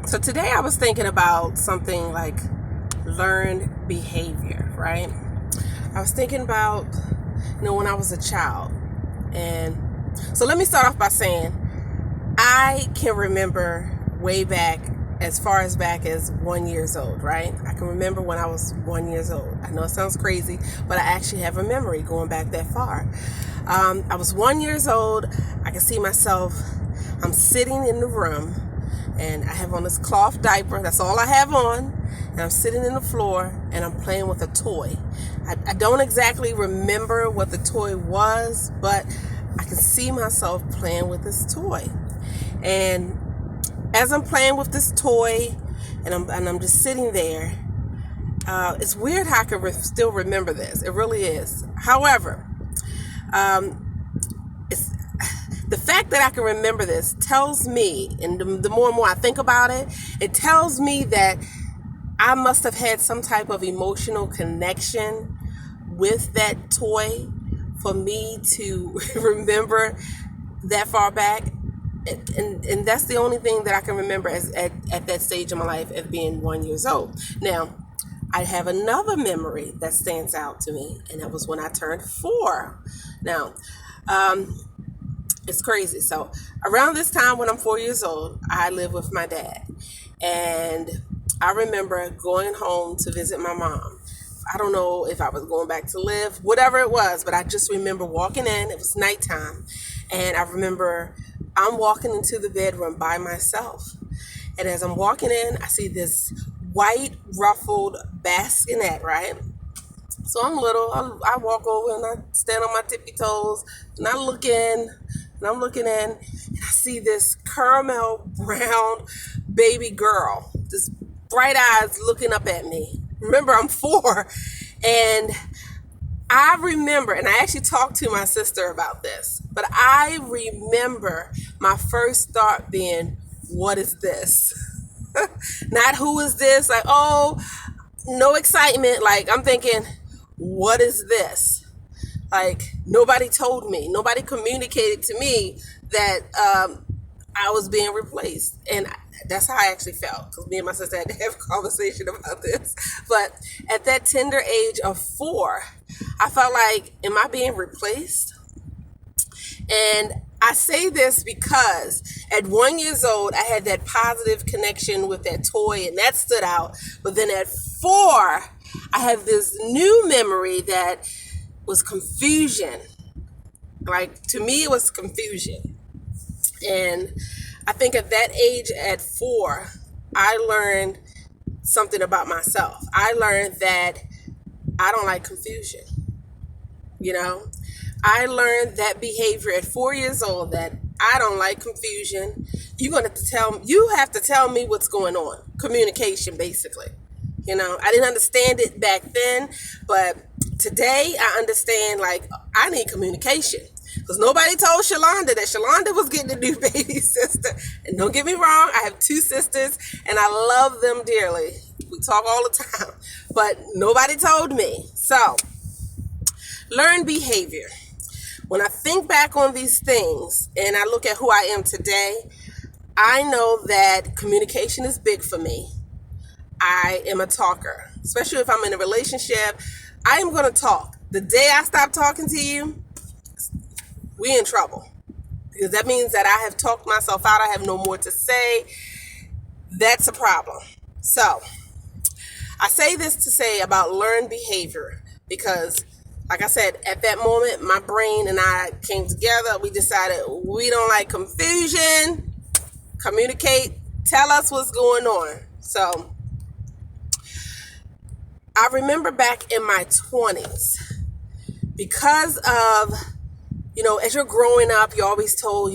So today I was thinking about something like learned behavior, right? I was thinking about, when I was a child. And so let me start off by saying I can remember way back, as far as back as 1 year old, right? I can remember when I was 1 year old. I know it sounds crazy, but I actually have a memory going back that far. I was 1 year old. I can see myself. I'm sitting in the room, and I have on this cloth diaper. That's all I have on. And I'm sitting in the floor, and I'm playing with a toy. I don't exactly remember what the toy was, but I can see myself playing with this toy. And as I'm playing with this toy, and I'm just sitting there, it's weird how I can still remember this. It really is. However, it's the fact that I can remember this tells me, and the more and more I think about it, it tells me that I must have had some type of emotional connection with that toy for me to remember that far back. And that's the only thing that I can remember at that stage of my life as being 1 year old. Now, I have another memory that stands out to me, and that was when I turned 4. Now, it's crazy. So around this time when I'm 4 years old, I live with my dad. And I remember going home to visit my mom. I don't know if I was going back to live, whatever it was, but I just remember walking in. It was nighttime. And I remember I'm walking into the bedroom by myself. And as I'm walking in, I see this white ruffled bassinet, right? So I'm little. I walk over and I stand on my tippy toes, and I look in, and I'm looking in, and I see this caramel brown baby girl, this bright eyes looking up at me. Remember, I'm 4, and I remember, and I actually talked to my sister about this, but I remember my first thought being, what is this? Not who is this? Like, oh, no excitement. Like, I'm thinking, what is this? Like, nobody told me. Nobody communicated to me that I was being replaced. And that's how I actually felt, because me and my sister had to have a conversation about this. But at that tender age of 4, I felt like, am I being replaced? And I say this because at 1 year old, I had that positive connection with that toy, and that stood out. But then at 4, I have this new memory that was confusion. Like, to me, it was confusion. And I think at that age, at 4, I learned something about myself. I learned that I don't like confusion. I learned that behavior at 4 years old, that I don't like confusion. You have to tell me what's going on. Communication, basically. I didn't understand it back then, but today I understand, like, I need communication. Because nobody told Shalonda that Shalonda was getting a new baby sister. And don't get me wrong, I have 2 sisters, and I love them dearly. We talk all the time. But nobody told me. So, learn behavior. When I think back on these things, and I look at who I am today, I know that communication is big for me. I am a talker. Especially if I'm in a relationship, I am going to talk. The day I stop talking to you, we in trouble, because that means that I have talked myself out. I have no more to say. That's a problem. So I say this to say about learned behavior, because like I said, at that moment, my brain and I came together. We decided we don't like confusion. Communicate. Tell us what's going on. So I remember back in my 20s, because of, as you're growing up, you're always told,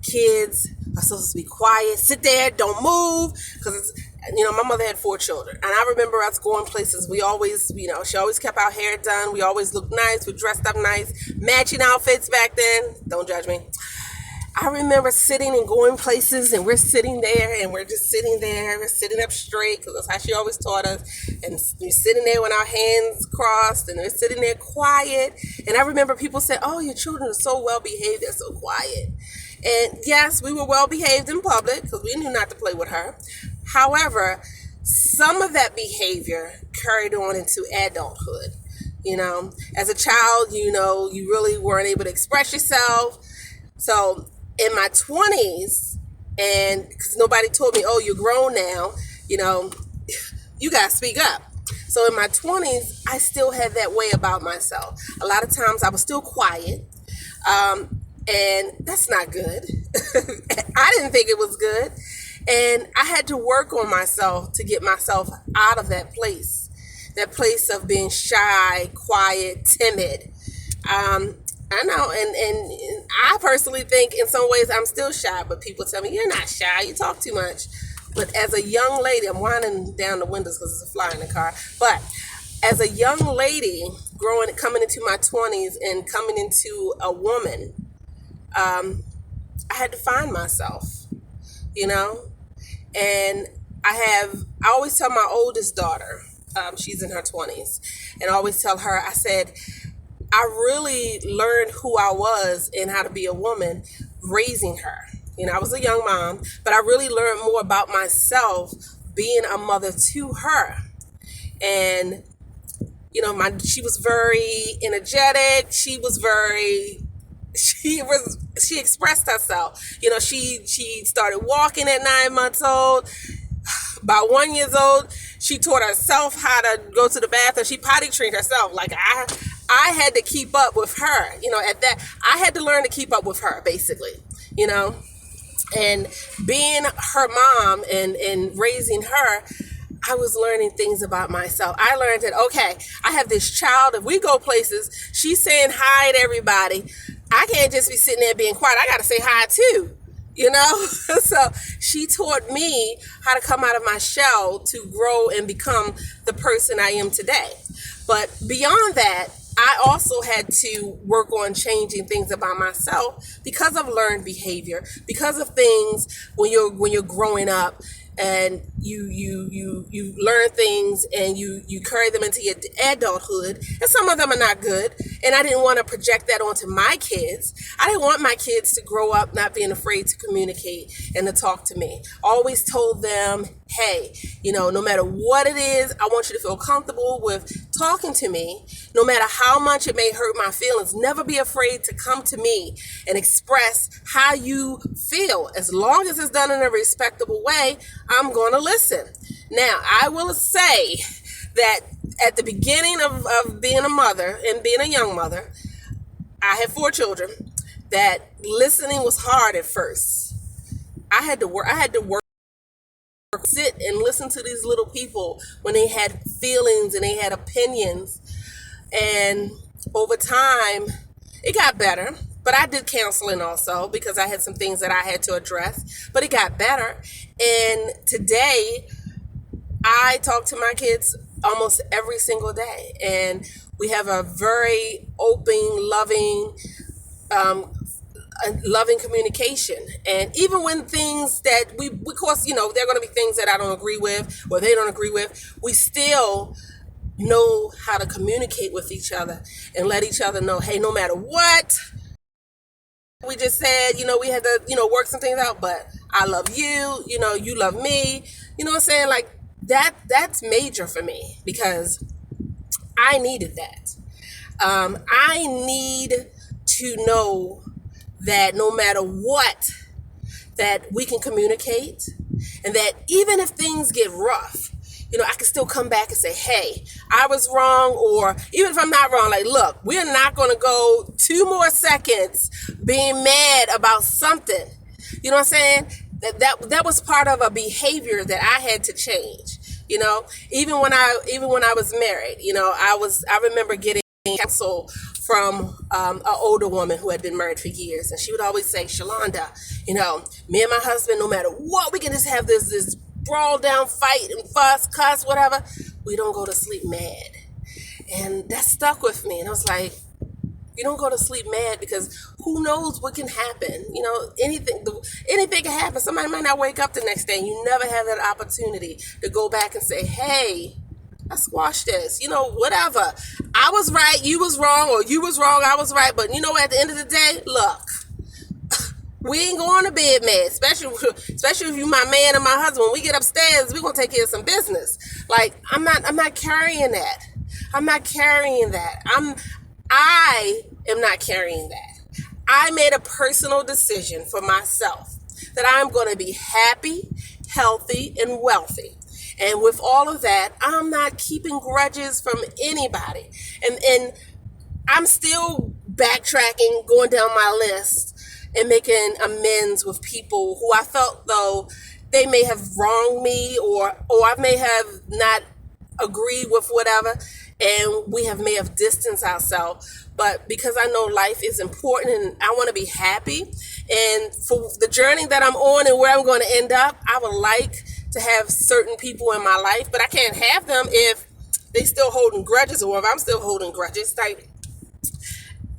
kids are supposed to be quiet, sit there, don't move, because my mother had 4 children, and I remember us going places. We always, she always kept our hair done. We always looked nice. We dressed up nice, matching outfits back then. Don't judge me. I remember sitting and going places, and we're sitting there, and we're just sitting there. We're sitting up straight, because that's how she always taught us. And we're sitting there with our hands crossed, and we're sitting there quiet. And I remember people say, oh, your children are so well behaved. They're so quiet. And yes, we were well behaved in public because we knew not to play with her. However, some of that behavior carried on into adulthood. As a child, you really weren't able to express yourself. So in my 20s, and because nobody told me, oh, you're grown now, you know, you got to speak up. So in my 20s, I still had that way about myself. A lot of times I was still quiet. And that's not good. I didn't think it was good. And I had to work on myself to get myself out of that place of being shy, quiet, timid. I know, and I personally think in some ways I'm still shy, but people tell me, you're not shy, you talk too much. But as a young lady, I'm winding down the windows because there's a fly in the car. But as a young lady, coming into my 20s and coming into a woman, I had to find myself, and I always tell my oldest daughter, she's in her 20s, and I always tell her, I said, I really learned who I was and how to be a woman raising her. I was a young mom, but I really learned more about myself being a mother to her. And, she was very energetic. She expressed herself. She started walking at 9 months old. By 1 year old, she taught herself how to go to the bathroom. She potty trained herself. Like I had to keep up with her. At that, I had to learn to keep up with her, basically. And being her mom and raising her, I was learning things about myself. I learned that, okay, I have this child. If we go places, she's saying hi to everybody. I can't just be sitting there being quiet. I got to say hi too. So she taught me how to come out of my shell to grow and become the person I am today. But beyond that, I also had to work on changing things about myself because of learned behavior, because of things when you're growing up and you learn things and you carry them into your adulthood, and some of them are not good. And I didn't want to project that onto my kids. I didn't want my kids to grow up not being afraid to communicate and to talk to me. Always told them, hey, no matter what it is, I want you to feel comfortable with talking to me. No matter how much it may hurt my feelings, never be afraid to come to me and express how you feel. As long as it's done in a respectable way, I'm going to listen. Now, I will say that at the beginning of being a mother and being a young mother, I had 4 children, that listening was hard at first. I had to work, sit and listen to these little people when they had feelings and they had opinions. And over time, it got better. But I did counseling also because I had some things that I had to address. But it got better. And today, I talk to my kids almost every single day. And we have a very open, loving communication. And even when things that of course, there are going to be things that I don't agree with or they don't agree with, we still know how to communicate with each other and let each other know, hey, no matter what we just said, we had to, work some things out, but I love you, you love me, what I'm saying? Like that's major for me because I needed that. I need to know that no matter what, that we can communicate, and that even if things get rough, I can still come back and say, hey, I was wrong, or even if I'm not wrong, like, look, we're not going to go 2 more seconds being mad about something. You know what I'm saying? That was part of a behavior that I had to change. Even when I was married, I remember getting counsel from an older woman who had been married for years, and she would always say, Shalonda, me and my husband, no matter what, we can just have this brawl down fight and fuss, cuss, whatever. We don't go to sleep mad. And that stuck with me. And I was like, you don't go to sleep mad because who knows what can happen? Anything can happen. Somebody might not wake up the next day, and you never have that opportunity to go back and say, hey, I squashed this, whatever. I was right, you was wrong, or you was wrong, I was right. But at the end of the day, look, We ain't going to bed mad, especially if you my man and my husband. When we get upstairs, we gonna take care of some business. Like I'm not carrying that. I'm not carrying that. I am not carrying that. I made a personal decision for myself that I'm going to be happy, healthy, and wealthy. And with all of that, I'm not keeping grudges from anybody. And I'm still backtracking, going down my list and making amends with people who I felt though they may have wronged me or I may have not agreed with whatever, and we may have distanced ourselves. But because I know life is important and I want to be happy, and for the journey that I'm on and where I'm going to end up, I would like to have certain people in my life, but I can't have them if they still holding grudges or if I'm still holding grudges. Like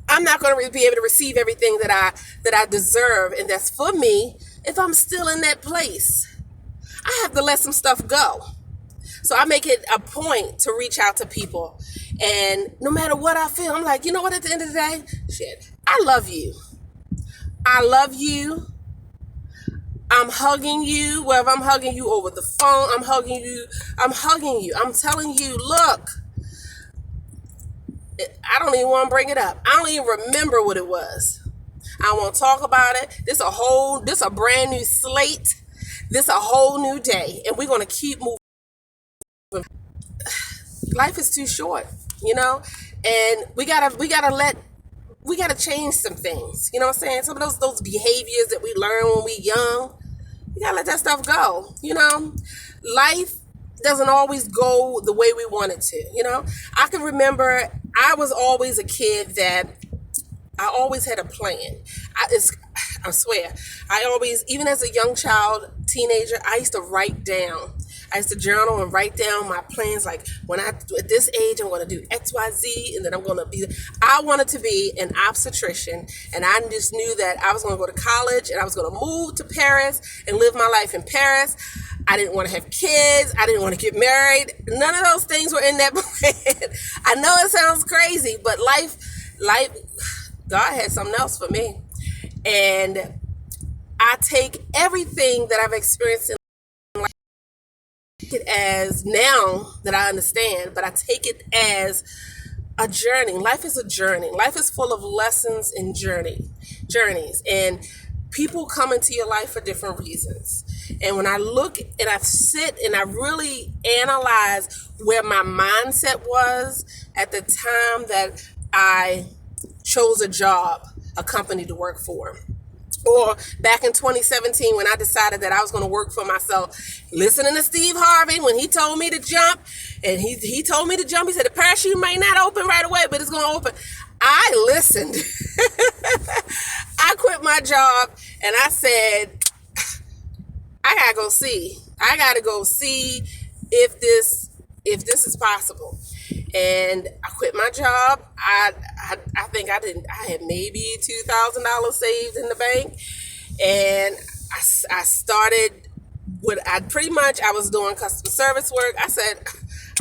I'm not going to be able to receive everything that I deserve, and that's for me if I'm still in that place. I have to let some stuff go. So I make it a point to reach out to people. And no matter what I feel, I'm like, you know what, at the end of the day, shit, I love you. I love you. I'm hugging you. Whether I'm hugging you over the phone, I'm hugging you. I'm telling you, look, I don't even want to bring it up. I don't even remember what it was. I don't want to talk about it. This a brand new slate. This a whole new day. And we're going to keep moving. Life is too short, and we gotta change some things. You know what I'm saying? Some of those behaviors that we learn when we young, we gotta let that stuff go. Life doesn't always go the way we want it to. I can remember I was always a kid that I always had a plan. I swear, I always, even as a young child, teenager, I used to write down. I used to journal and write down my plans. Like at this age, I'm going to do X, Y, Z, and then I wanted to be an obstetrician, and I just knew that I was going to go to college and I was going to move to Paris and live my life in Paris. I didn't want to have kids. I didn't want to get married. None of those things were in that plan. I know it sounds crazy, but life, God had something else for me. And I take everything that I've experienced in life, it as now that I understand, but I take it as a journey. Life is a journey. Life is full of lessons and journeys. And people come into your life for different reasons. And when I look and I sit and I really analyze where my mindset was at the time that I chose a company to work for, or back in 2017 when I decided that I was going to work for myself, listening to Steve Harvey when he told me to jump, and he told me to jump. He said the parachute might not open right away, but it's going to open. I listened. I quit my job and I said, I gotta go see. I gotta go see if this is possible. And I quit my job. I think I had maybe $2,000 saved in the bank, and I started I was doing customer service work. I said,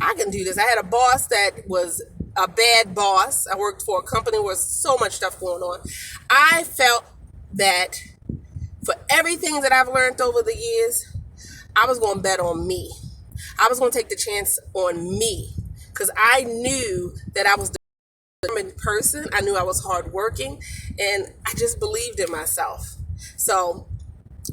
I can do this. I had a boss that was a bad boss. I worked for a company where so much stuff going on. I felt that for everything that I've learned over the years, I was going to bet on me. I was going to take the chance on me, because I knew that I was the determined person. I knew I was hardworking, and I just believed in myself. So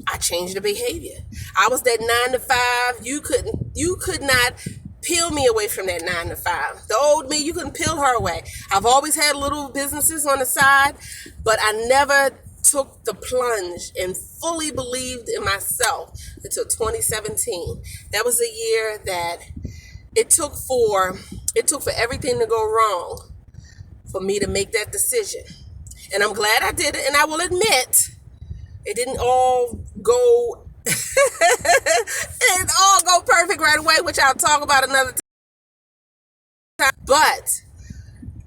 I changed the behavior. I was that 9 to 5. You could not peel me away from that 9 to 5. The old me, you couldn't peel her away. I've always had little businesses on the side, but I never took the plunge and fully believed in myself until 2017. That was a year that it took for everything to go wrong for me to make that decision. And I'm glad I did it. And I will admit, it didn't all go perfect right away, which I'll talk about another time. But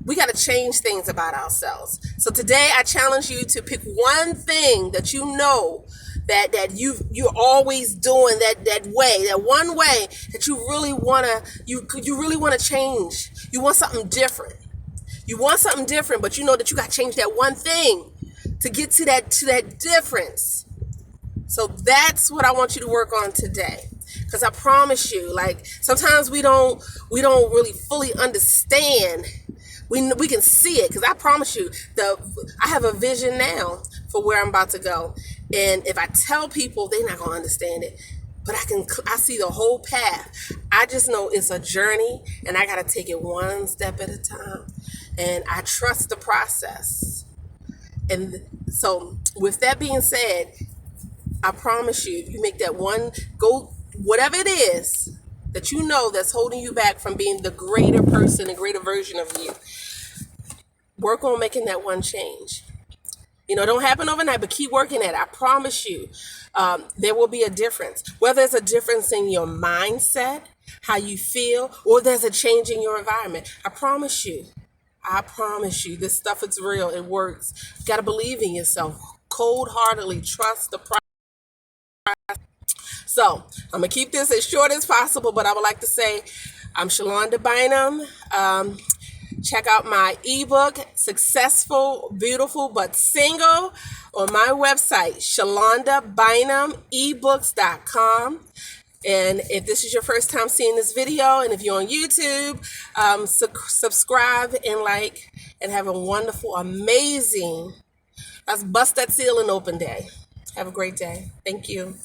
we got to change things about ourselves. So today I challenge you to pick one thing that you know that you're always doing, that one way that you really wanna change. You want something different. But you know that you got to change that one thing to get to that difference. So that's what I want you to work on today. Because I promise you, like, sometimes we don't really fully understand. We can see it, because I promise you, I have a vision now for where I'm about to go. And if I tell people, they're not gonna understand it. But I see the whole path. I just know it's a journey, and I gotta take it one step at a time. And I trust the process. And so, with that being said, I promise you, if you make that one go, whatever it is that you know that's holding you back from being the greater person, the greater version of you, work on making that one change. It don't happen overnight, but keep working at it. I promise you, there will be a difference. Whether it's a difference in your mindset, how you feel, or there's a change in your environment. I promise you, this stuff is real. It works. You got to believe in yourself. Cold-heartedly trust the process. So I'm gonna keep this as short as possible, but I would like to say I'm Shalonda Bynum. Check out my ebook, Successful, Beautiful, but Single, on my website, ShalondaBynumEbooks.com. And if this is your first time seeing this video, and if you're on YouTube, subscribe and like, and have a wonderful, amazing, let's bust that seal and open day. Have a great day. Thank you.